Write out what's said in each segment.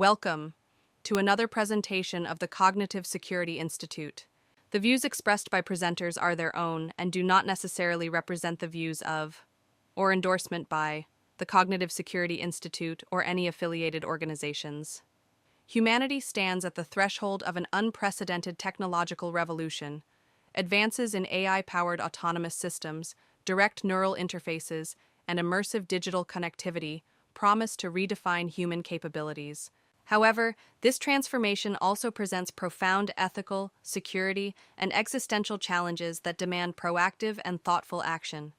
Welcome to another presentation of the Cognitive Security Institute. The views expressed by presenters are their own and do not necessarily represent the views of, or endorsement by, the Cognitive Security Institute or any affiliated organizations. Humanity stands at the threshold of an unprecedented technological revolution. Advances in AI-powered autonomous systems, direct neural interfaces, and immersive digital connectivity promise to redefine human capabilities. However, this transformation also presents profound ethical, security, and existential challenges that demand proactive and thoughtful action.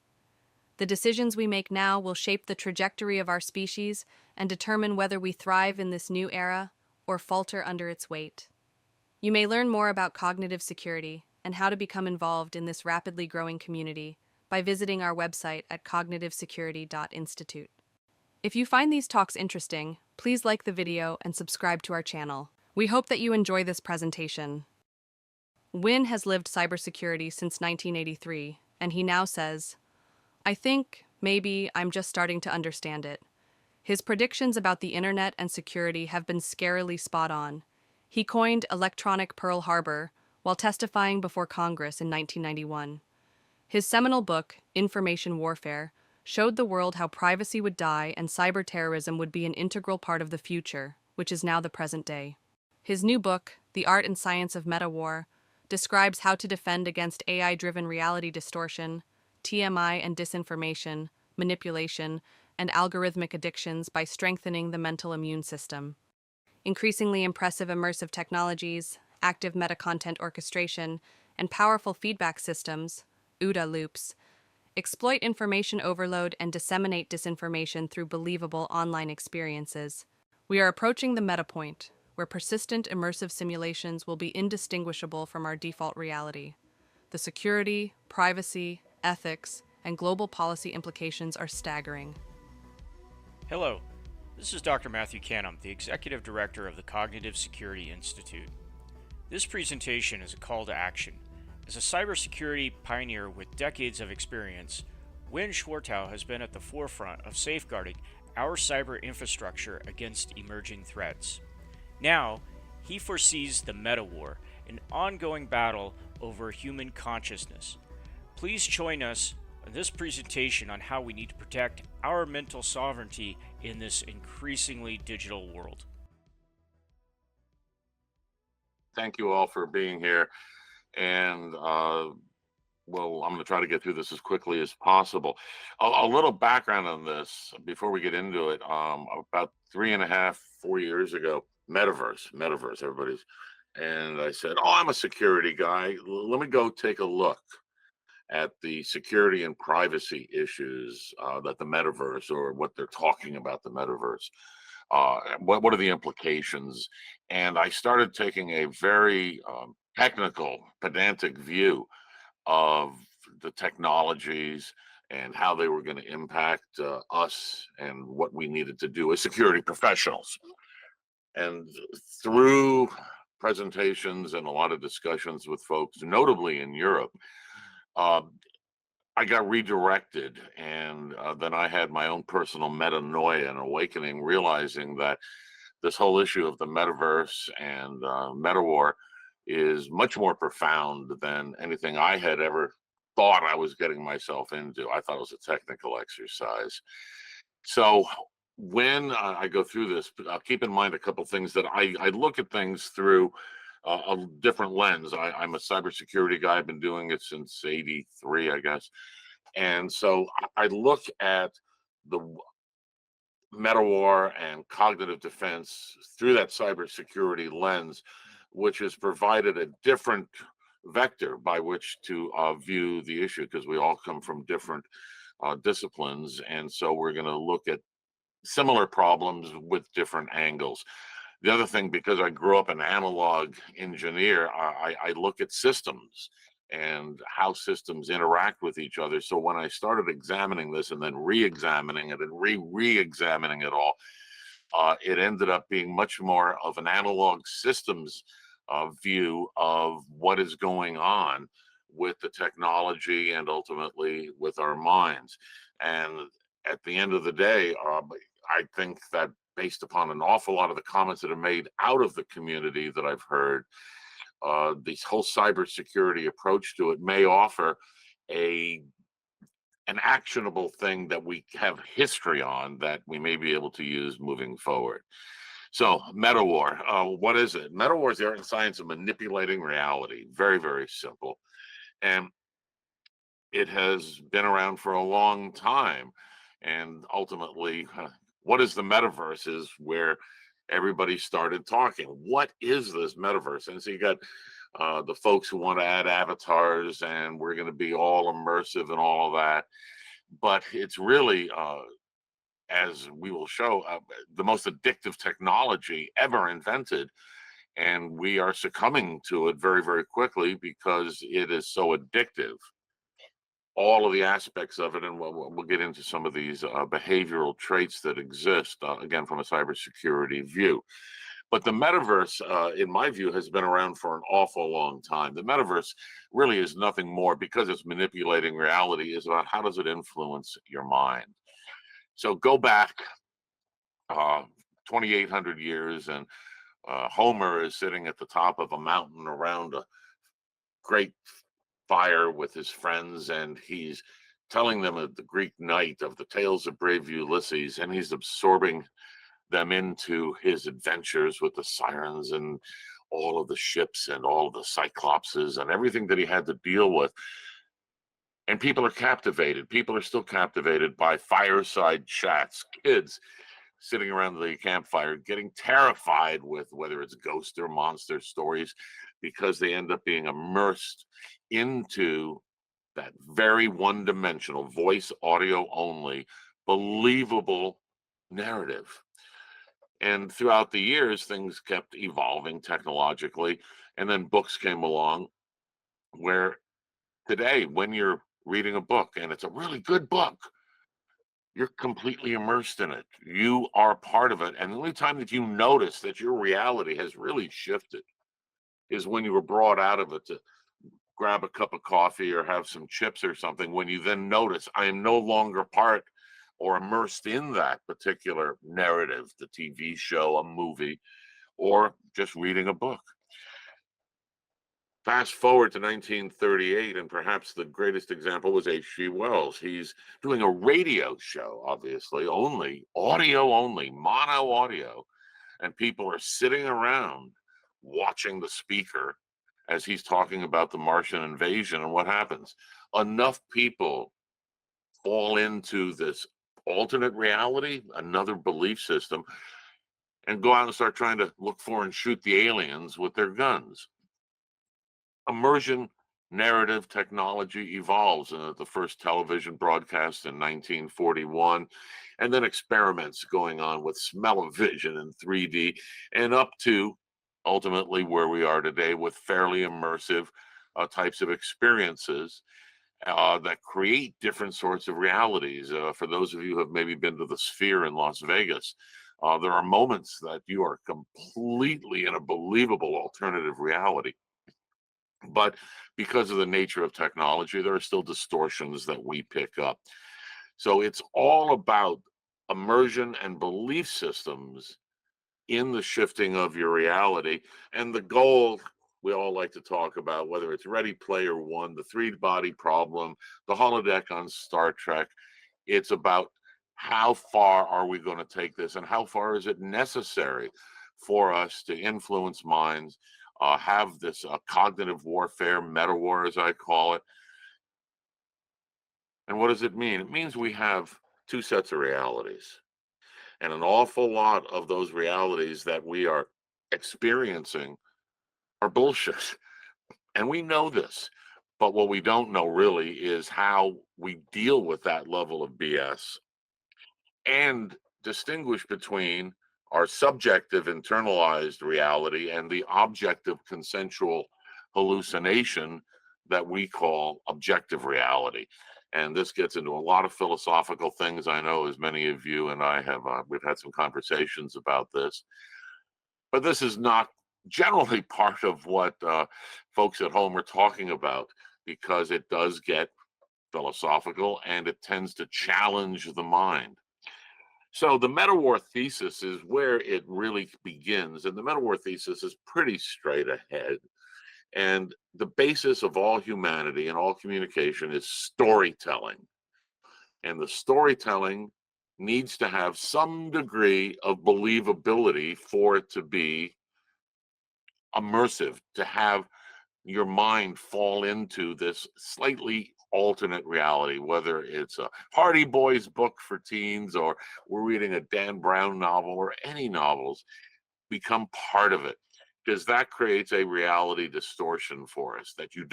The decisions we make now will shape the trajectory of our species and determine whether we thrive in this new era or falter under its weight. You may learn more about cognitive security and how to become involved in this rapidly growing community by visiting our website at cognitivesecurity.institute. If you find these talks interesting, please like the video and subscribe to our channel. We hope that you enjoy this presentation. Winn has lived cybersecurity since 1983, and he now says, "I think, maybe, I'm just starting to understand it." His predictions about the internet and security have been scarily spot on. He coined electronic Pearl Harbor while testifying before Congress in 1991. His seminal book, Information Warfare, showed the world how privacy would die and cyber terrorism would be an integral part of the future, which is now the present day. His new book, The Art and Science of Metawar, describes how to defend against AI-driven reality distortion, TMI and disinformation, manipulation, and algorithmic addictions by strengthening the mental immune system. Increasingly impressive immersive technologies, active meta-content orchestration, and powerful feedback systems, OODA loops, exploit information overload and disseminate disinformation through believable online experiences. We are approaching the meta point, where persistent immersive simulations will be indistinguishable from our default reality. The security, privacy, ethics, and global policy implications are staggering. Hello, this is Dr. Matthew Canham, the Executive Director of the Cognitive Security Institute. This presentation is a call to action. As a cybersecurity pioneer with decades of experience, Winn Schwartau has been at the forefront of safeguarding our cyber infrastructure against emerging threats. Now, he foresees the Metawar, an ongoing battle over human consciousness. Please join us in this presentation on how we need to protect our mental sovereignty in this increasingly digital world. Thank you all for being here. And I'm going to try to get through this as quickly as possible. A little background on this before we get into it. About 3.5, 4 years ago, metaverse, everybody's. And I said, I'm a security guy. Let me go take a look at the security and privacy issues that the metaverse, or what they're talking about the metaverse. What are the implications? And I started taking a very technical, pedantic view of the technologies and how they were going to impact us and what we needed to do as security professionals. And through presentations and a lot of discussions with folks, notably in Europe, I got redirected, and then I had my own personal metanoia and awakening, realizing that this whole issue of the metaverse and Metawar is much more profound than anything I had ever thought I was getting myself into. I thought it was a technical exercise. So when I go through this, keep in mind a couple things that I look at things through a different lens. I'm a cybersecurity guy. I've been doing it since '83, I guess. And so I look at the Metawar and cognitive defense through that cybersecurity lens, which has provided a different vector by which to view the issue, because we all come from different disciplines. And so we're going to look at similar problems with different angles. The other thing, because I grew up an analog engineer, I look at systems and how systems interact with each other. So when I started examining this and then re-examining it and re-examining it all, it ended up being much more of an analog systems view of what is going on with the technology and ultimately with our minds. And at the end of the day, I think that based upon an awful lot of the comments that are made out of the community that I've heard, this whole cybersecurity approach to it may offer a an actionable thing that we have history on that we may be able to use moving forward. So, Metawar, what is it? Metawar is the art and science of manipulating reality. Very, very simple. And it has been around for a long time. And ultimately, what is the metaverse is where everybody started talking. What is this metaverse? And so you got the folks who want to add avatars and we're going to be all immersive and all of that. But it's really, as we will show, the most addictive technology ever invented. And we are succumbing to it very, very quickly because it is so addictive. All of the aspects of it, and we'll get into some of these behavioral traits that exist, again, from a cybersecurity view. But the metaverse, in my view, has been around for an awful long time. The metaverse really is nothing more, because it's manipulating reality, is about how does it influence your mind. So go back 2,800 years, and Homer is sitting at the top of a mountain around a great fire with his friends, and he's telling them of the Greek night, of the tales of brave Ulysses, and he's absorbing them into his adventures with the sirens and all of the ships and all of the cyclopses and everything that he had to deal with. And people are captivated. People are still captivated by fireside chats, kids sitting around the campfire getting terrified with whether it's ghost or monster stories, because they end up being immersed into that very one-dimensional, voice, audio only, believable narrative. And throughout the years, things kept evolving technologically. And then books came along, where today, when you're reading a book and it's a really good book, you're completely immersed in it. You are part of it. And the only time that you notice that your reality has really shifted is when you were brought out of it to grab a cup of coffee or have some chips or something, when you then notice, I am no longer part or immersed in that particular narrative, the TV show, a movie, or just reading a book. Fast forward to 1938, and perhaps the greatest example was H.G. Wells. He's doing a radio show, obviously, only audio only, mono audio, and people are sitting around watching the speaker as he's talking about the Martian invasion. And what happens? Enough people fall into this alternate reality, another belief system, and go out and start trying to look for and shoot the aliens with their guns. Immersion narrative technology evolves. The first television broadcast in 1941, and then experiments going on with smell-o-vision and 3D, and up to ultimately where we are today with fairly immersive types of experiences that create different sorts of realities. For those of you who have maybe been to the Sphere in Las Vegas, there are moments that you are completely in a believable alternative reality. But because of the nature of technology, there are still distortions that we pick up. So it's all about immersion and belief systems in the shifting of your reality. And the goal we all like to talk about, whether it's Ready Player One, the three-body problem, the holodeck on Star Trek, it's about how far are we going to take this, and how far is it necessary for us to influence minds, have this cognitive warfare, metawar as I call it. And what does it mean? It means we have two sets of realities. And an awful lot of those realities that we are experiencing are bullshit. And we know this. But what we don't know really is how we deal with that level of BS and distinguish between our subjective internalized reality and the objective consensual hallucination that we call objective reality. And this gets into a lot of philosophical things. I know, as many of you and I have, we've had some conversations about this. But this is not generally part of what folks at home are talking about, because it does get philosophical and it tends to challenge the mind. So the Metawar thesis is where it really begins, and the Metawar thesis is pretty straight ahead. And the basis of all humanity and all communication is storytelling. And the storytelling needs to have some degree of believability for it to be immersive, to have your mind fall into this slightly alternate reality, whether it's a Hardy Boys book for teens or we're reading a Dan Brown novel or any novels, become part of it, because that creates a reality distortion for us that you're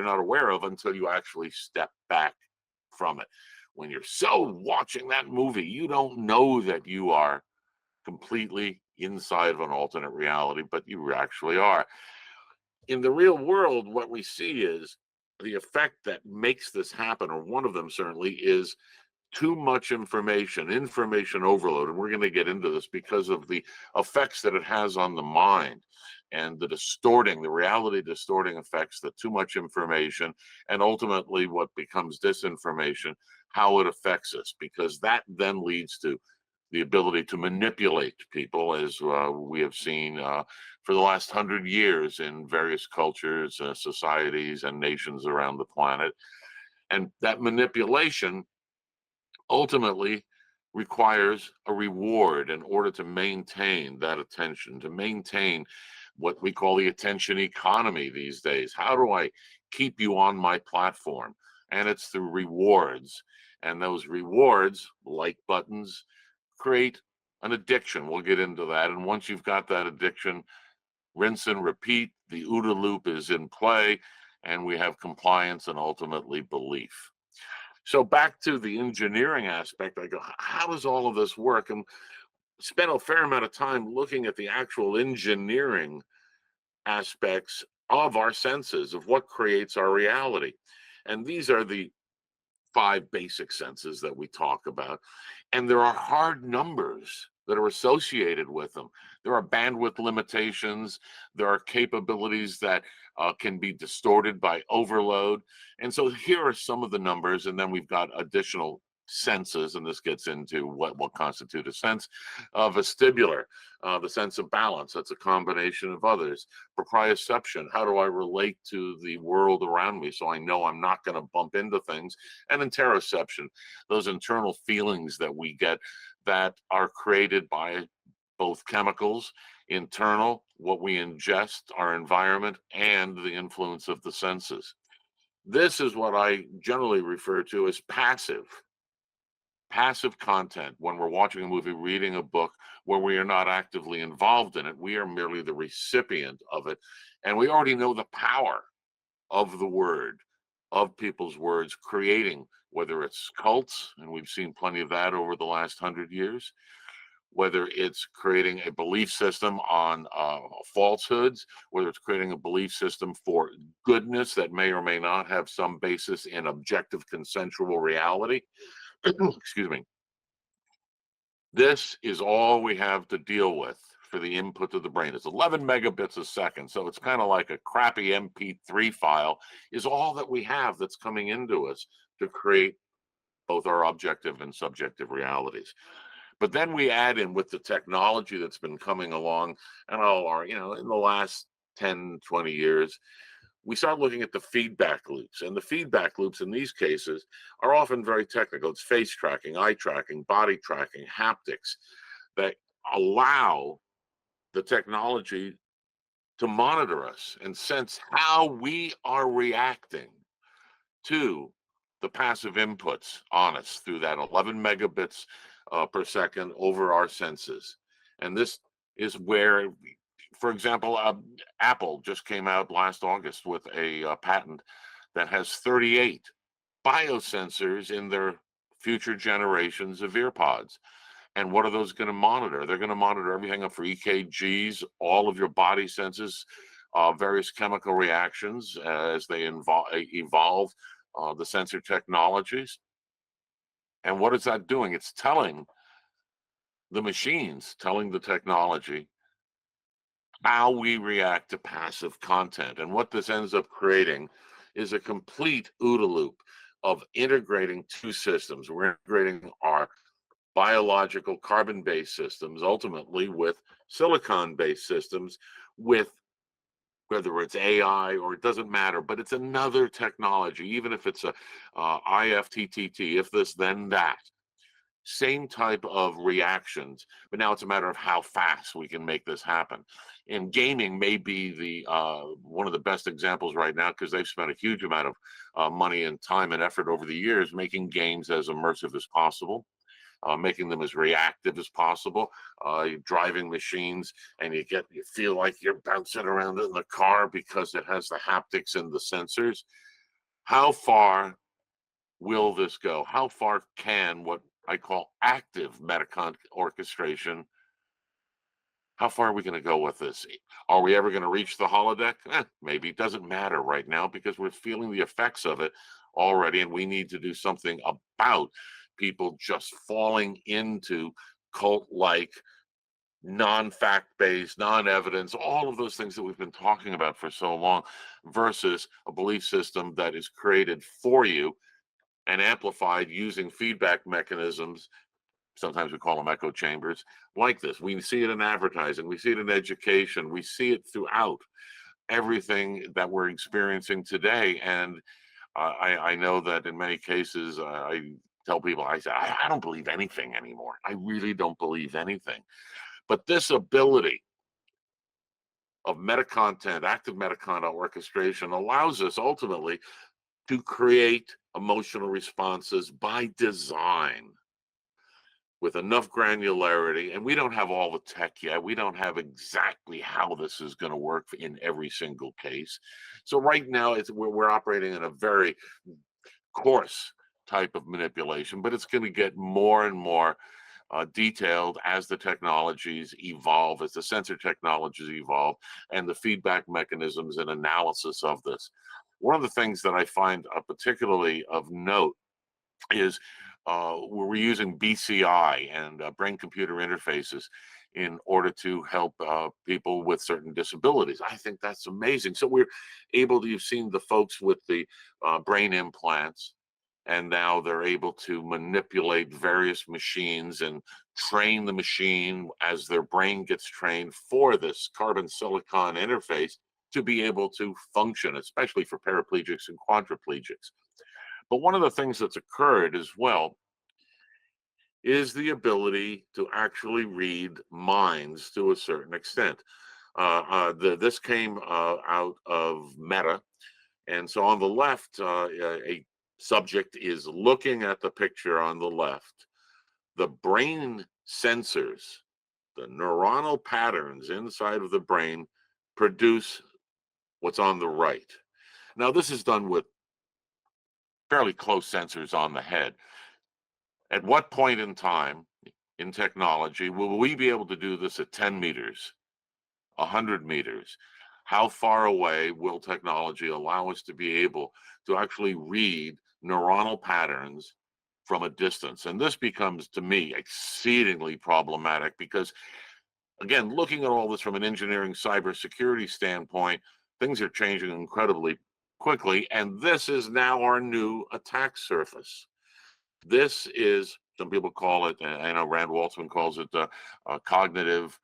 not aware of until you actually step back from it. When you're so watching that movie, you don't know that you are completely inside of an alternate reality, but you actually are. In the real world, what we see is the effect that makes this happen, or one of them certainly, is too much information overload. And we're going to get into this because of the effects that it has on the mind and the reality distorting effects that too much information and ultimately what becomes disinformation, how it affects us, because that then leads to the ability to manipulate people, as we have seen for the last 100 years in various cultures, societies, and nations around the planet. And that manipulation ultimately requires a reward in order to maintain that attention, to maintain what we call the attention economy these days. How do I keep you on my platform? And it's through rewards. And those rewards, like buttons, create an addiction. We'll get into that. And once you've got that addiction, rinse and repeat, the OODA loop is in play, and we have compliance and ultimately belief. So back to the engineering aspect, I go, how does all of this work? And spent a fair amount of time looking at the actual engineering aspects of our senses, of what creates our reality. And these are the 5 basic senses that we talk about. And there are hard numbers that are associated with them. There are bandwidth limitations. There are capabilities that can be distorted by overload. And so here are some of the numbers, and then we've got additional senses, and this gets into what will constitute a sense. Vestibular, the sense of balance, that's a combination of others. Proprioception, how do I relate to the world around me so I know I'm not going to bump into things? And interoception, those internal feelings that we get that are created by both chemicals, internal, what we ingest, our environment, and the influence of the senses. This is what I generally refer to as passive content. When we're watching a movie, reading a book, where we are not actively involved in it, we are merely the recipient of it. And we already know the power of the word, of people's words, creating, whether it's cults, and we've seen plenty of that over the last 100 years, whether it's creating a belief system on falsehoods, whether it's creating a belief system for goodness that may or may not have some basis in objective consensual reality. Excuse me. This is all we have to deal with for the input to the brain. It's 11 megabits a second. So it's kind of like a crappy MP3 file is all that we have that's coming into us to create both our objective and subjective realities. But then we add in with the technology that's been coming along and all our, in the last 10, 20 years, we start looking at the feedback loops. And the feedback loops in these cases are often very technical. It's face tracking, eye tracking, body tracking, haptics that allow the technology to monitor us and sense how we are reacting to the passive inputs on us through that 11 megabits per second over our senses. And this is where, for example, Apple just came out last August with a patent that has 38 biosensors in their future generations of earpods. And what are those going to monitor? They're going to monitor everything up for EKGs, all of your body senses, various chemical reactions as they evolve the sensor technologies. And what is that doing? It's telling the machines, telling the technology how we react to passive content. And what this ends up creating is a complete OODA loop of integrating two systems. We're integrating our biological carbon-based systems, ultimately with silicon-based systems, with whether it's AI or it doesn't matter, but it's another technology, even if it's a IFTTT, if this, then that. Same type of reactions, but now it's a matter of how fast we can make this happen. And gaming may be the one of the best examples right now because they've spent a huge amount of money and time and effort over the years making games as immersive as possible, making them as reactive as possible. You're driving machines and you feel like you're bouncing around in the car because it has the haptics and the sensors. How far will this go? How far can what I call active metacon orchestration? How far are we going to go with this? Are we ever going to reach the holodeck? Maybe. It doesn't matter right now because we're feeling the effects of it already, and we need to do something about people just falling into cult-like, non-fact based, non-evidence, all of those things that we've been talking about for so long, versus a belief system that is created for you and amplified using feedback mechanisms. Sometimes we call them echo chambers like this. We see it in advertising, we see it in education, we see it throughout everything that we're experiencing today. And I know that in many cases, I tell people, I say, I don't believe anything anymore. I really don't believe anything. But this ability of meta content, active meta content orchestration allows us ultimately to create emotional responses by design with enough granularity. And we don't have all the tech yet. We don't have exactly how this is going to work in every single case. So right now we're operating in a very coarse type of manipulation, but it's going to get more and more detailed as the technologies evolve, as the sensor technologies evolve, and the feedback mechanisms and analysis of this. One of the things that I find particularly of note is we're using BCI and brain-computer interfaces in order to help people with certain disabilities. I think that's amazing. So we're able to, you've seen the folks with the brain implants, and now they're able to manipulate various machines and train the machine as their brain gets trained for this carbon silicon interface to be able to function, especially for paraplegics and quadriplegics. But one of the things that's occurred as well is the ability to actually read minds to a certain extent. This came out of Meta. And so on the left, a subject is looking at the picture on the left. The brain sensors, the neuronal patterns inside of the brain produce what's on the right. Now, this is done with fairly close sensors on the head. At what point in time in technology will we be able to do this at 10 meters, 100 meters? How far away will technology allow us to be able to actually read neuronal patterns from a distance? And this becomes, to me, exceedingly problematic because, again, looking at all this from an engineering cybersecurity standpoint, things are changing incredibly quickly. And this is now our new attack surface. This is, some people call it, I know Rand Waltzman calls it cognitive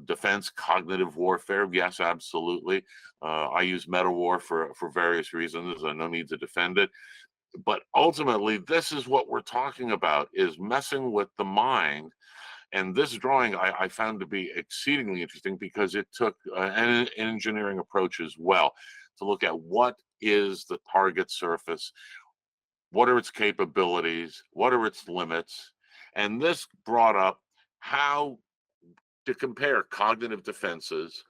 defense, cognitive warfare. Yes, absolutely. I use Metawar for various reasons. No need to defend it. But ultimately, this is what we're talking about, is messing with the mind. And this drawing I found to be exceedingly interesting because it took an engineering approach as well to look at what is the target surface, what are its capabilities, what are its limits. And this brought up how to compare cognitive defenses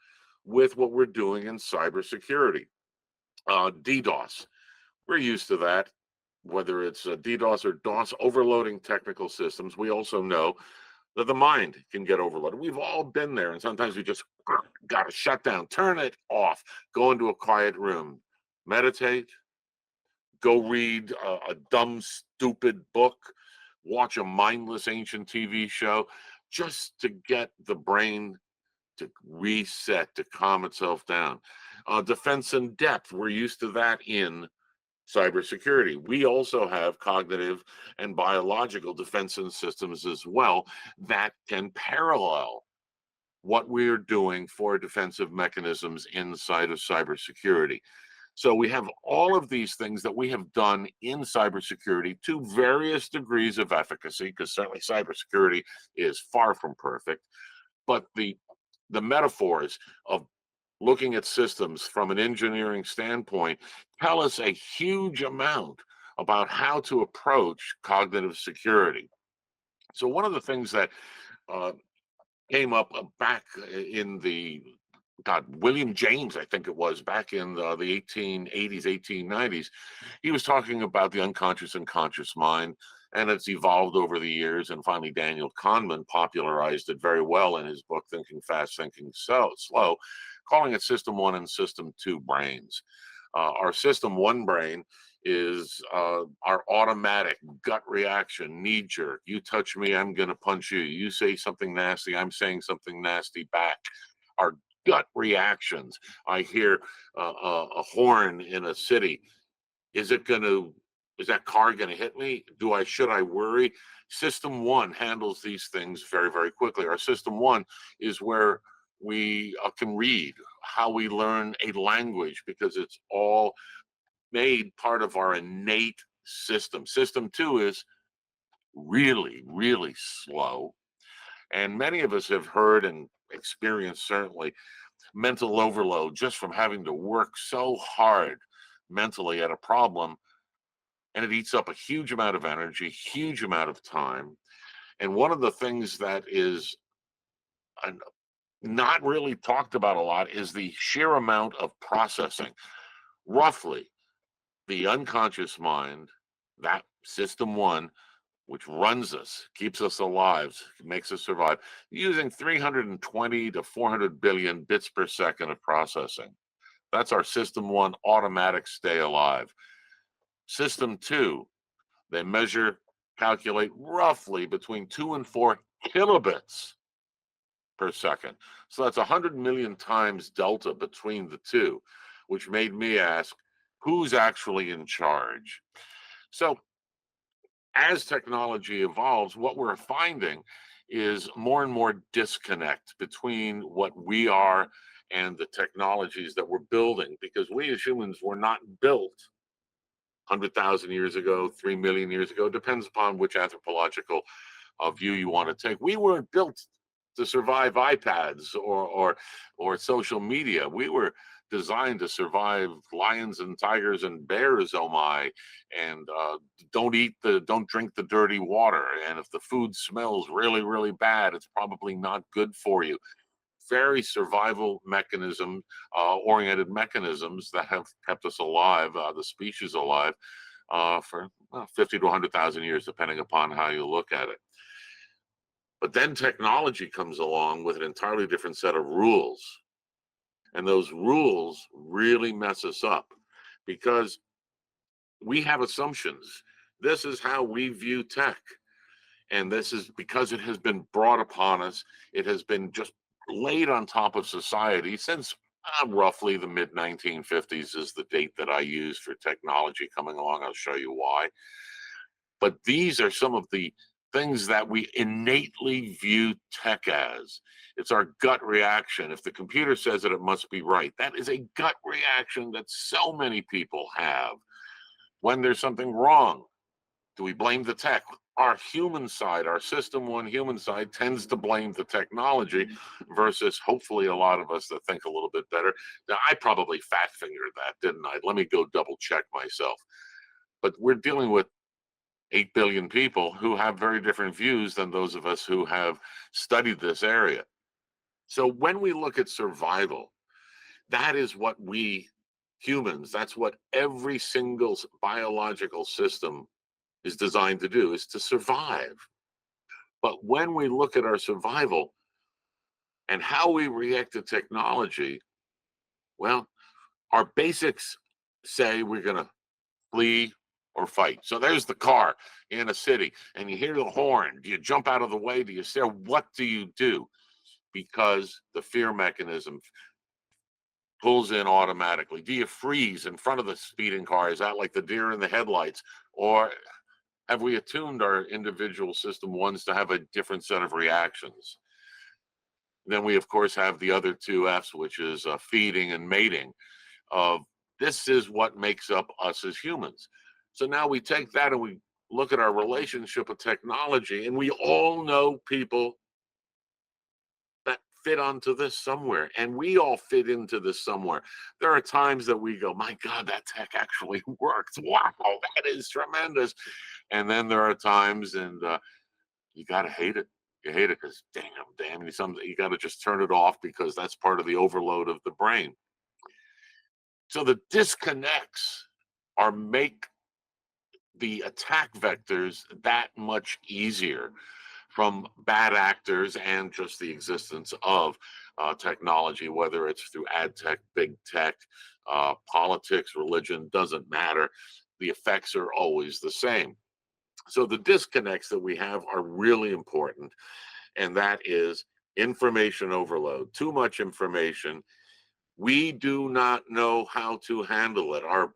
with what we're doing in cybersecurity. DDoS, we're used to that, whether it's DDoS or DOS, overloading technical systems. We also know that the mind can get overloaded. We've all been there, and sometimes we just got to shut down, turn it off, go into a quiet room, meditate, go read a dumb, stupid book, watch a mindless ancient TV show, just to get the brain to reset, to calm itself down. Defense in depth, we're used to that in cybersecurity. We also have cognitive and biological defense systems as well that can parallel what we're doing for defensive mechanisms inside of cybersecurity. So we have all of these things that we have done in cybersecurity to various degrees of efficacy, because certainly cybersecurity is far from perfect. But the metaphors of looking at systems from an engineering standpoint tell us a huge amount about how to approach cognitive security. So one of the things that uh, came up back in the God, William James, I think it was, back in the 1880s, 1890s, he was talking about the unconscious and conscious mind, and it's evolved over the years. And finally, Daniel Kahneman popularized it very well in his book, Thinking Fast, Thinking Slow, calling it System One and System Two brains. Our System One brain is our automatic gut reaction, knee jerk. You touch me, I'm going to punch you. You say something nasty, I'm saying something nasty back. Our gut reactions. I hear a horn in a city. Is it going to? Is that car going to hit me? Should I worry? System one handles these things very, very quickly. Our system one is where we can read, how we learn a language, because it's all made part of our innate system. System two is really, really slow. And many of us have heard and experienced, certainly, mental overload just from having to work so hard mentally at a problem. And it eats up a huge amount of energy, huge amount of time. And one of the things that is uh, not really talked about a lot is the sheer amount of processing. Roughly, the unconscious mind, that system one, which runs us, keeps us alive, makes us survive, using 320 to 400 billion bits per second of processing. That's our system one automatic stay alive. System two, they measure, calculate roughly between 2 and 4 kilobits per second. So that's 100 million times delta between the two, which made me ask, who's actually in charge? So as technology evolves, what we're finding is more and more disconnect between what we are and the technologies that we're building, because we as humans were not built 100,000 years ago, 3 million years ago, depends upon which anthropological view you want to take. We weren't built to survive iPads or social media. We were designed to survive lions and tigers and bears, oh my, and don't drink the dirty water. And if the food smells really, really bad, it's probably not good for you. Very survival mechanism oriented mechanisms that have kept us alive, the species alive, for 50 to 100,000 years, depending upon how you look at it. But then technology comes along with an entirely different set of rules. And those rules really mess us up because we have assumptions. This is how we view tech. And this is because it has been brought upon us. It has been just laid on top of society since roughly the mid 1950s is the date that I use for technology coming along. I'll show you why. But these are some of the things that we innately view tech as. It's our gut reaction. If the computer says it, it must be right. That is a gut reaction that so many people have. When there's something wrong, do we blame the tech? Our human side, our system one human side, tends to blame the technology versus hopefully a lot of us that think a little bit better. Now, I probably fat fingered that, didn't I? Let me go double check myself. But we're dealing with 8 billion people who have very different views than those of us who have studied this area. So when we look at survival, that is what we humans, that's what every single biological system is designed to do, is to survive. But when we look at our survival and how we react to technology, well, our basics say we're going to flee or fight. So there's the car in a city and you hear the horn. Do you jump out of the way? Do you stare? What do you do? Because the fear mechanism, pulls in automatically? Do you freeze in front of the speeding car? Is that like the deer in the headlights? Or have we attuned our individual system ones to have a different set of reactions? Then we, of course, have the other two F's, which is feeding and mating. This is what makes up us as humans. So now we take that and we look at our relationship with technology, and we all know people that fit onto this somewhere, and we all fit into this somewhere. There are times that we go, my God, that tech actually works. Wow, that is tremendous. And then there are times, and you got to hate it. You hate it because damn, you got to just turn it off because that's part of the overload of the brain. So the disconnects are make the attack vectors that much easier from bad actors and just the existence of technology, whether it's through ad tech, big tech, politics, religion, doesn't matter. The effects are always the same. So the disconnects that we have are really important, and that is information overload, too much information. We do not know how to handle it. Our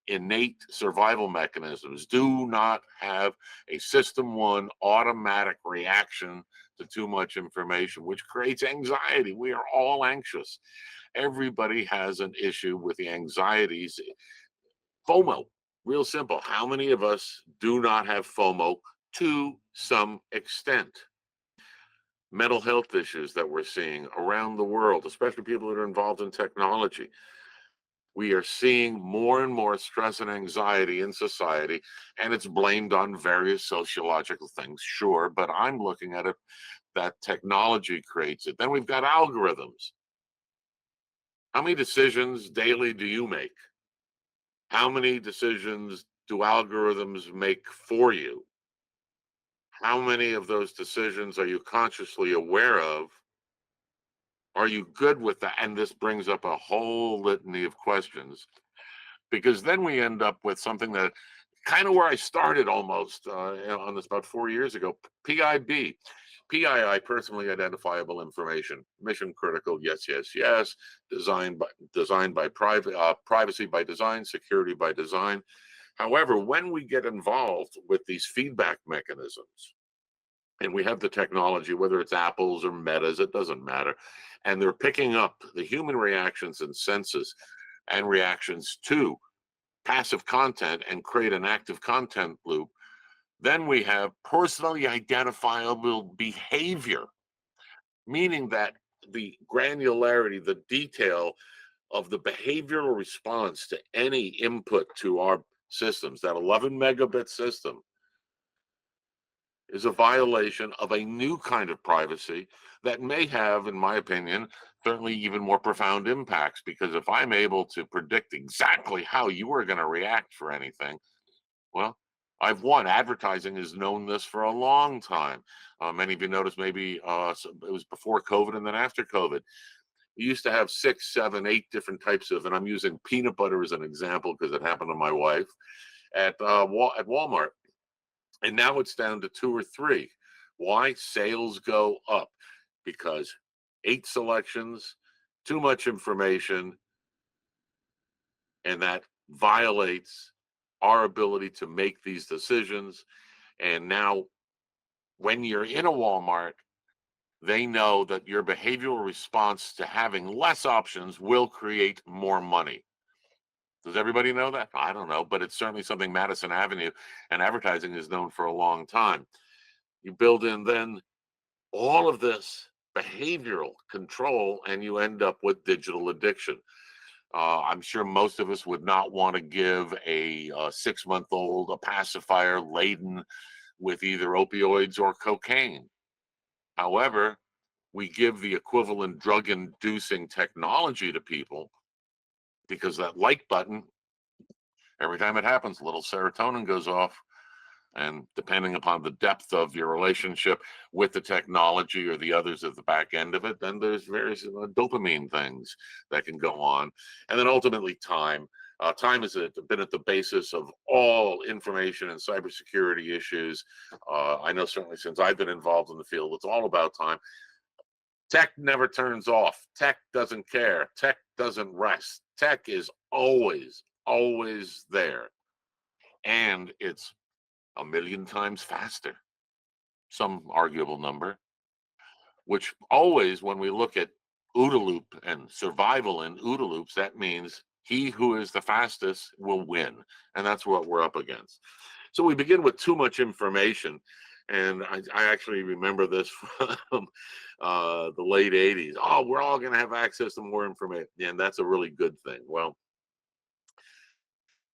innate survival mechanisms do not have a system one automatic reaction to too much information, which creates anxiety. We are all anxious. Everybody has an issue with the anxieties. FOMO, real simple. How many of us do not have FOMO to some extent? Mental health issues that we're seeing around the world, especially people that are involved in technology. We are seeing more and more stress and anxiety in society, and it's blamed on various sociological things, sure, but I'm looking at it that technology creates it. Then we've got algorithms. How many decisions daily do you make? How many decisions do algorithms make for you? How many of those decisions are you consciously aware of? Are you good with that? And this brings up a whole litany of questions, because then we end up with something that kind of where I started almost on this about 4 years ago. PIB, PII, personally identifiable information, mission critical, yes, yes, yes. Designed by privacy by design, security by design. However, when we get involved with these feedback mechanisms, and we have the technology, whether it's Apple's or Meta's, it doesn't matter, and they're picking up the human reactions and senses and reactions to passive content and create an active content loop, then we have personally identifiable behavior, meaning that the granularity, the detail of the behavioral response to any input to our systems, that 11 megabit system, is a violation of a new kind of privacy that may have, in my opinion, certainly even more profound impacts. Because if I'm able to predict exactly how you are going to react for anything, well, I've won. Advertising has known this for a long time. Many of you noticed maybe it was before COVID and then after COVID. You used to have 6, 7, 8 different types of, and I'm using peanut butter as an example because it happened to my wife, at Walmart. And now it's down to 2 or 3. Why? Sales go up because 8 selections, too much information, and that violates our ability to make these decisions. And now when you're in a Walmart, they know that your behavioral response to having less options will create more money. Does everybody know that? I don't know, but it's certainly something Madison Avenue and advertising is known for a long time. You build in then all of this behavioral control, and you end up with digital addiction. I'm sure most of us would not want to give a 6-month-old a pacifier laden with either opioids or cocaine. However, we give the equivalent drug-inducing technology to people because that like button, every time it happens, a little serotonin goes off. And depending upon the depth of your relationship with the technology or the others at the back end of it, then there's various dopamine things that can go on. And then ultimately time. Time has been at the basis of all information and cybersecurity issues. I know certainly since I've been involved in the field, it's all about time. Tech never turns off. Tech doesn't care. Tech doesn't rest. Tech is always, always there. And it's a million times faster, some arguable number, which always, when we look at OODA loop and survival in OODA loops, that means he who is the fastest will win. And that's what we're up against. So we begin with too much information. And I actually remember this from the late 80s. Oh, we're all going to have access to more information. And that's a really good thing. Well,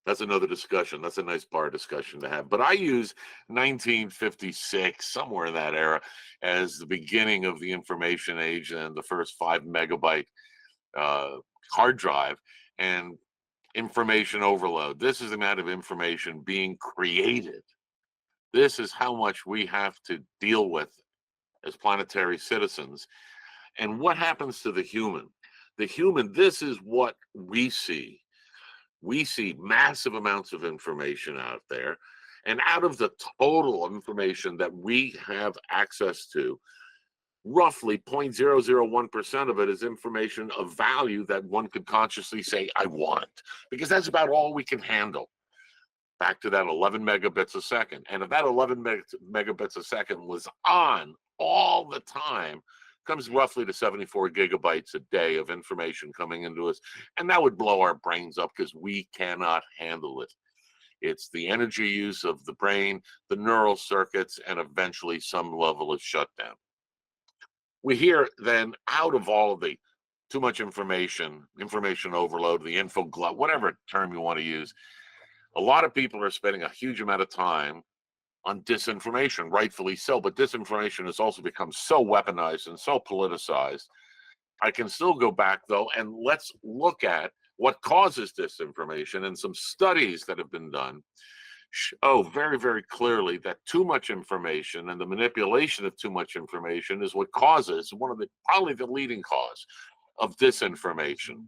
that's another discussion. That's a nice bar discussion to have. But I use 1956, somewhere in that era, as the beginning of the information age and the first 5 megabyte hard drive and information overload. This is the amount of information being created. This is how much we have to deal with as planetary citizens. And what happens to the human? The human, this is what we see. We see massive amounts of information out there. And out of the total information that we have access to, roughly 0.001% of it is information of value that one could consciously say, I want, because that's about all we can handle. Back to that 11 megabits a second. And if that 11 megabits a second was on all the time, comes roughly to 74 gigabytes a day of information coming into us. And that would blow our brains up because we cannot handle it. It's the energy use of the brain, the neural circuits, and eventually some level of shutdown. We hear then, out of all of the too much information, information overload, the info glut, whatever term you want to use, a lot of people are spending a huge amount of time on disinformation, rightfully so, but disinformation has also become so weaponized and so politicized. I can still go back, though, and let's look at what causes disinformation, and some studies that have been done show very, very clearly that too much information and the manipulation of too much information is what causes probably the leading cause of disinformation.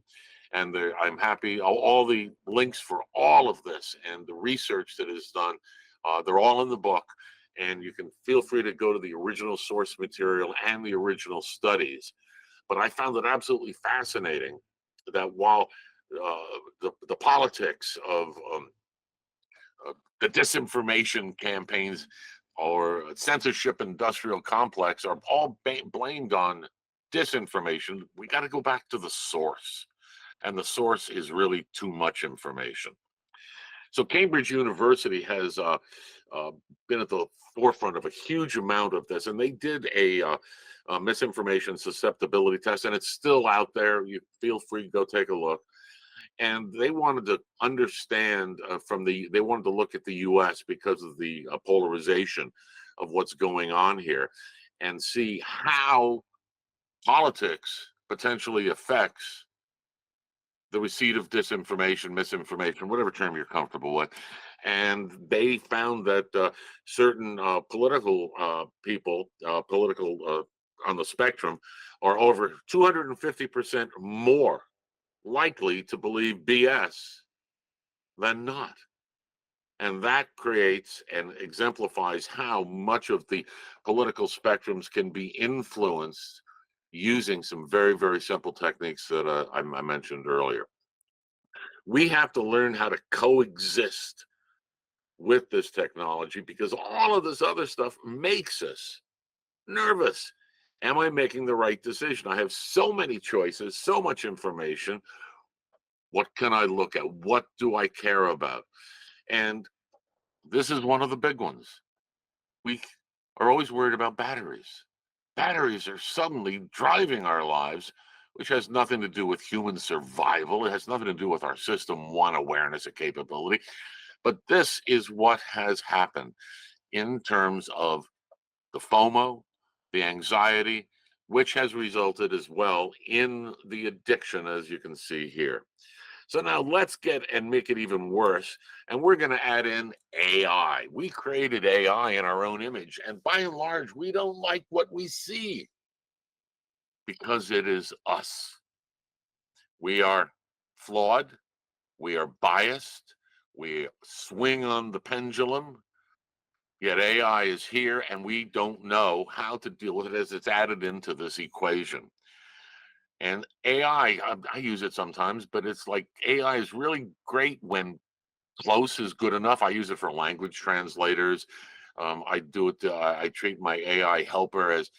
And I'm happy, all the links for all of this and the research that is done, they're all in the book. And you can feel free to go to the original source material and the original studies. But I found it absolutely fascinating that while the politics of the disinformation campaigns or censorship industrial complex are all blamed on disinformation, we got to go back to the source. And the source is really too much information. So Cambridge University has been at the forefront of a huge amount of this, and they did a misinformation susceptibility test, and it's still out there. You feel free to go take a look. And they wanted to understand they wanted to look at the U.S. because of the polarization of what's going on here, and see how politics potentially affects the receipt of disinformation, misinformation, whatever term you're comfortable with. And they found that certain political people, on the spectrum, are over 250% more likely to believe BS than not. And that creates and exemplifies how much of the political spectrums can be influenced using some very, very simple techniques that I mentioned earlier. We have to learn how to coexist with this technology because all of this other stuff makes us nervous. Am I making the right decision? I have so many choices, so much information. What can I look at? What do I care about? And this is one of the big ones. We are always worried about batteries. Batteries are suddenly driving our lives, which has nothing to do with human survival. It has nothing to do with our system one awareness or capability. But this is what has happened in terms of the FOMO, the anxiety, which has resulted as well in the addiction, as you can see here. So now let's get and make it even worse. And we're going to add in AI. We created AI in our own image. And by and large, we don't like what we see because it is us. We are flawed. We are biased. We swing on the pendulum. Yet AI is here and we don't know how to deal with it as it's added into this equation. And I use it sometimes, but it's like AI is really great when close is good enough. I use it for language translators. I do it. I treat my AI helper as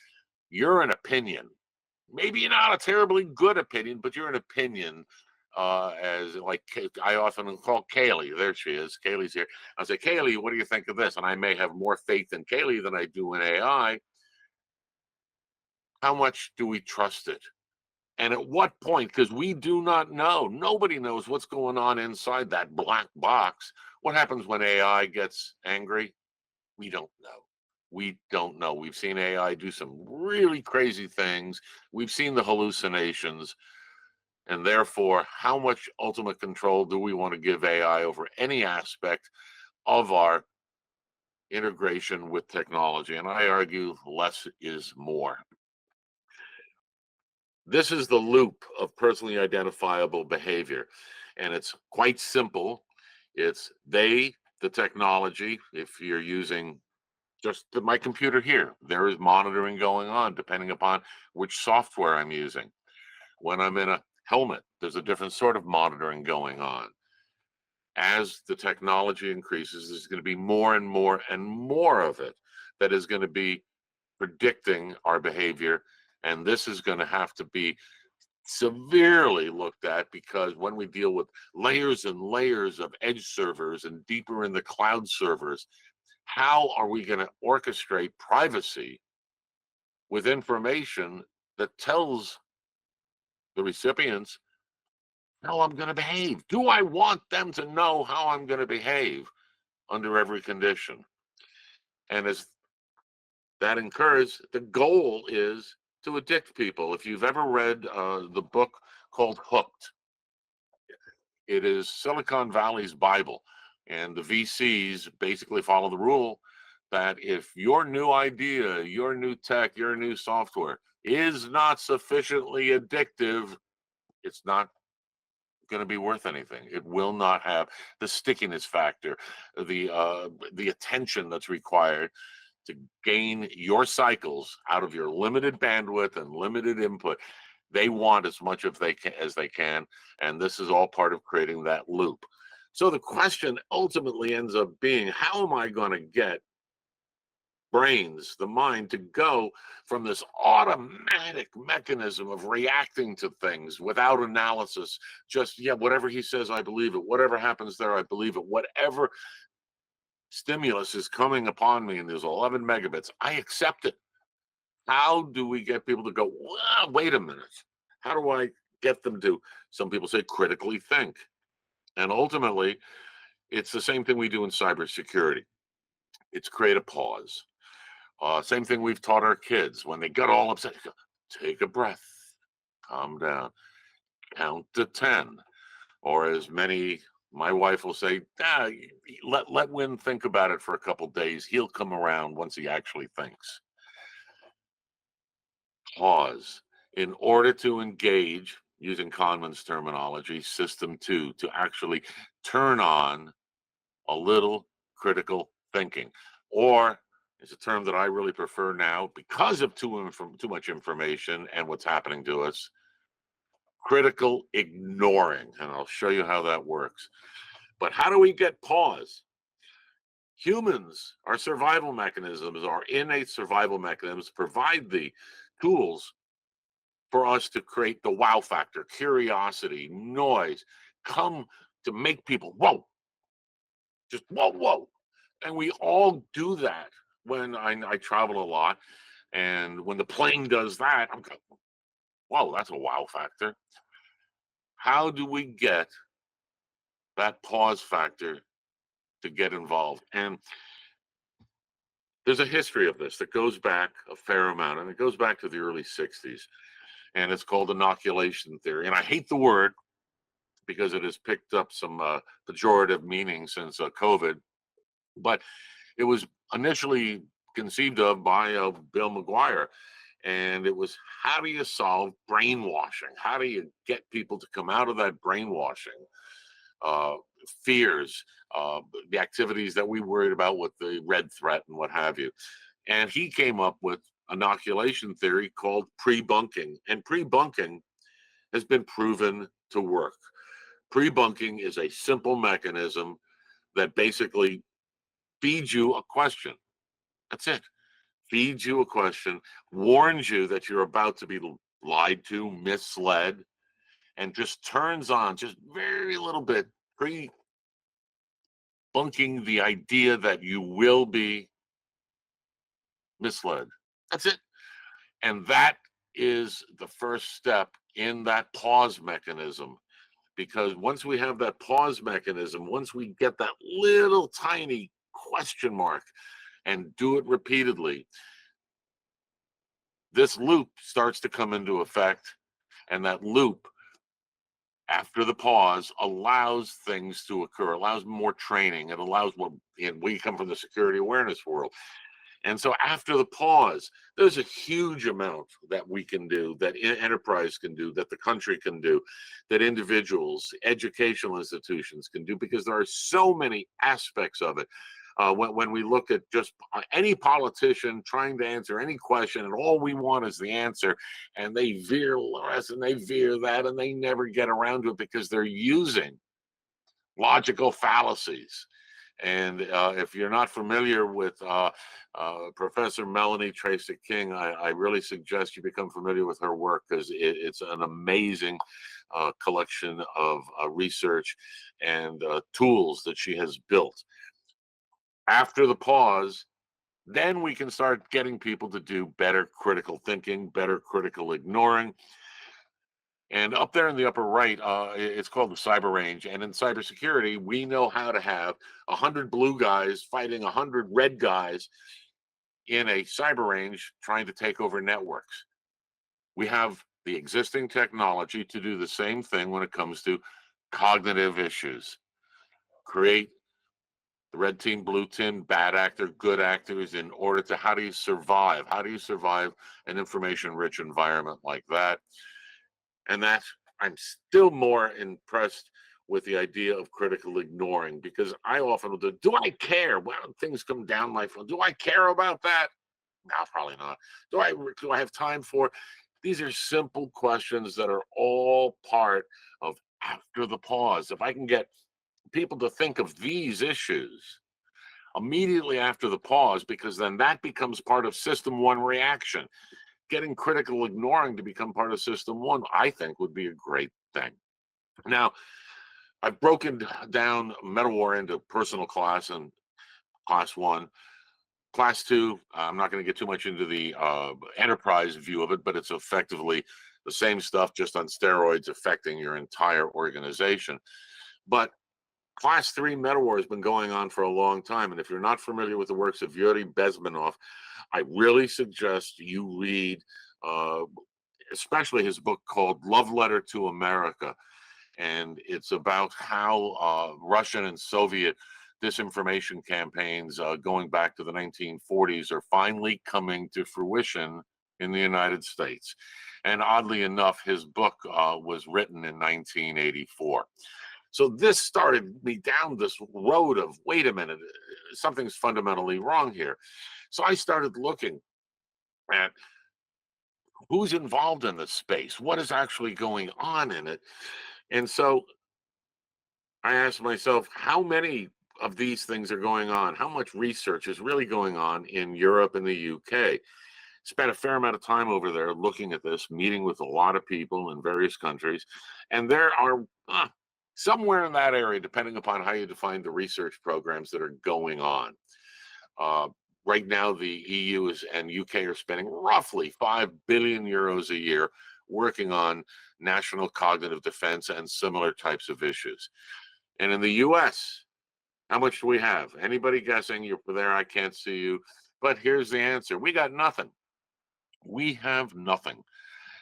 you're an opinion. Maybe not a terribly good opinion, but you're an opinion. As like I often call Kaylee. There she is. Kaylee's here. I say, Kaylee, what do you think of this? And I may have more faith in Kaylee than I do in AI. How much do we trust it? And at what point? Because we do not know. Nobody knows what's going on inside that black box. What happens when AI gets angry? We don't know. We don't know. We've seen AI do some really crazy things. We've seen the hallucinations. And therefore, how much ultimate control do we want to give AI over any aspect of our integration with technology? And I argue less is more. This is the loop of personally identifiable behavior, and it's quite simple. It's the technology. If you're using just my computer here, there is monitoring going on depending upon which software I'm using. When I'm in a helmet, there's a different sort of monitoring going on. As the technology increases, there's going to be more and more and more of it that is going to be predicting our behavior. And this is going to have to be severely looked at, because when we deal with layers and layers of edge servers and deeper in the cloud servers, how are we going to orchestrate privacy with information that tells the recipients how I'm going to behave? Do I want them to know how I'm going to behave under every condition? And as that occurs, the goal is to addict people. If you've ever read the book called Hooked, it is Silicon Valley's Bible. And the VCs basically follow the rule that if your new idea, your new tech, your new software is not sufficiently addictive, it's not going to be worth anything. It will not have the stickiness factor, the attention that's required to gain your cycles out of your limited bandwidth and limited input. They want as much as they can, and this is all part of creating that loop. So the question ultimately ends up being, how am I going to get brains, the mind, to go from this automatic mechanism of reacting to things without analysis? Just, yeah, whatever he says, I believe it. Whatever happens there, I believe it. Whatever stimulus is coming upon me, and there's 11 megabits, I accept it. How do we get people to go, well, wait a minute? How do I get them to, some people say, critically think? And ultimately, it's the same thing we do in cybersecurity. It's create a pause. Same thing we've taught our kids when they get all upset. Go, take a breath, calm down, count to 10. Or as my wife will say, let Winn think about it for a couple days. He'll come around once he actually thinks. Pause. In order to engage, using Kahneman's terminology, system 2, to actually turn on a little critical thinking. Or it's a term that I really prefer now because of too much information and what's happening to us, critical ignoring. And I'll show you how that works. But how do we get pause? Humans, our survival mechanisms, our innate survival mechanisms provide the tools for us to create the wow factor, curiosity, noise, come to make people, whoa, just whoa, whoa. And we all do that when I travel a lot. And when the plane does that, I'm going, whoa, that's a wow factor. How do we get that pause factor to get involved? And there's a history of this that goes back a fair amount, and it goes back to the early 60s. And it's called inoculation theory. And I hate the word because it has picked up some pejorative meaning since COVID. But it was initially conceived of by Bill McGuire. And it was, how do you solve brainwashing? How do you get people to come out of that brainwashing? fears, the activities that we worried about with the red threat and what have you. And he came up with inoculation theory called pre-bunking. And pre-bunking has been proven to work. Pre-bunking is a simple mechanism that basically feeds you a question. That's it. Feeds you a question, warns you that you're about to be lied to, misled, and just turns on just very little bit, pre-bunking the idea that you will be misled. That's it. And that is the first step in that pause mechanism. Because once we have that pause mechanism, once we get that little tiny question mark and do it repeatedly, this loop starts to come into effect. And that loop, after the pause, allows things to occur, allows more training. It allows what, and we come from the security awareness world. And so after the pause, there's a huge amount that we can do, that enterprise can do, that the country can do, that individuals, educational institutions can do, because there are so many aspects of it. When we look at just any politician trying to answer any question, and all we want is the answer, and they veer this and they veer that, and they never get around to it because they're using logical fallacies. And if you're not familiar with Professor Melanie Tracy King, I really suggest you become familiar with her work, because it's an amazing collection of research and tools that she has built. After the pause, then we can start getting people to do better critical thinking, better critical ignoring. And up there in the upper right, it's called the cyber range. And in cybersecurity, we know how to have 100 blue guys fighting 100 red guys in a cyber range trying to take over networks. We have the existing technology to do the same thing when it comes to cognitive issues. Create the red team, blue team, bad actor, good actors, in order to, how do you survive? How do you survive an information-rich environment like that? And that's, I'm still more impressed with the idea of critical ignoring, because I often will do I care when things come down my phone? Do I care about that? No, probably not. Do I have time for it? These are simple questions that are all part of after the pause. If I can get people to think of these issues immediately after the pause, because then that becomes part of system one reaction. Getting critical ignoring to become part of system one, I think, would be a great thing. Now, I've broken down Metawar into personal class and class one. Class two, I'm not going to get too much into the enterprise view of it, but it's effectively the same stuff, just on steroids, affecting your entire organization. But class three Metawar has been going on for a long time. And if you're not familiar with the works of Yuri Bezmenov, I really suggest you read especially his book called Love Letter to America. And it's about how Russian and Soviet disinformation campaigns going back to the 1940s are finally coming to fruition in the United States. And oddly enough, his book was written in 1984. So this started me down this road of, wait a minute, something's fundamentally wrong here. So I started looking at who's involved in this space, what is actually going on in it. And so I asked myself, how many of these things are going on? How much research is really going on in Europe and the UK? Spent a fair amount of time over there looking at this, meeting with a lot of people in various countries. And there are somewhere in that area, depending upon how you define the research programs that are going on. Right now, the EU and UK are spending roughly 5 billion euros a year working on national cognitive defense and similar types of issues. And in the US, how much do we have? Anybody guessing? You're there, I can't see you. But here's the answer. We got nothing. We have nothing.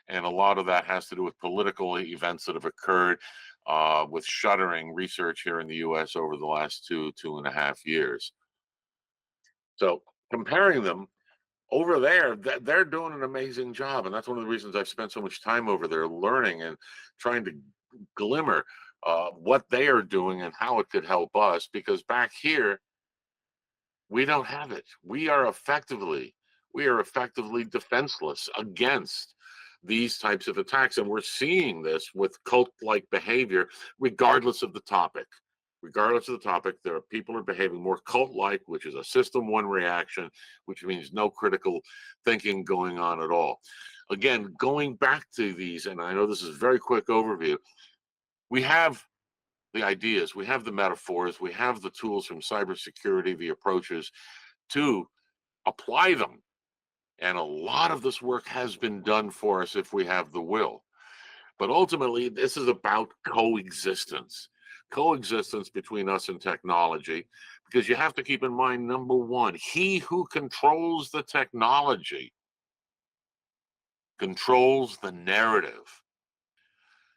And a lot of that has to do with political events that have occurred with shuttering research here in the US over the last 2.5 years. So comparing them, over there, they're doing an amazing job. And that's one of the reasons I've spent so much time over there learning and trying to glimmer what they are doing and how it could help us, because back here, we don't have it. We are effectively defenseless against these types of attacks. And we're seeing this with cult-like behavior, regardless of the topic. Regardless of the topic, people are behaving more cult-like, which is a system one reaction, which means no critical thinking going on at all. Again, going back to these, and I know this is a very quick overview, we have the ideas, we have the metaphors, we have the tools from cybersecurity, the approaches to apply them. And a lot of this work has been done for us if we have the will. But ultimately, this is about coexistence between us and technology, because you have to keep in mind, number one, he who controls the technology controls the narrative.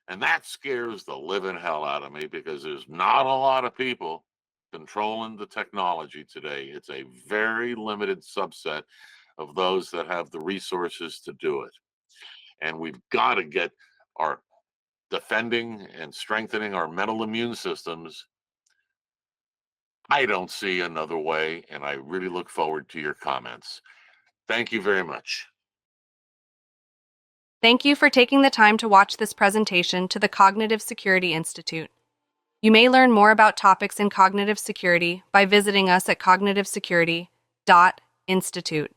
And that scares the living hell out of me, because there's not a lot of people controlling the technology today. It's a very limited subset of those that have the resources to do it. And we've got to get our defending and strengthening our mental immune systems. I don't see another way, and I really look forward to your comments. Thank you very much. Thank you for taking the time to watch this presentation to the Cognitive Security Institute. You may learn more about topics in cognitive security by visiting us at cognitivesecurity.institute.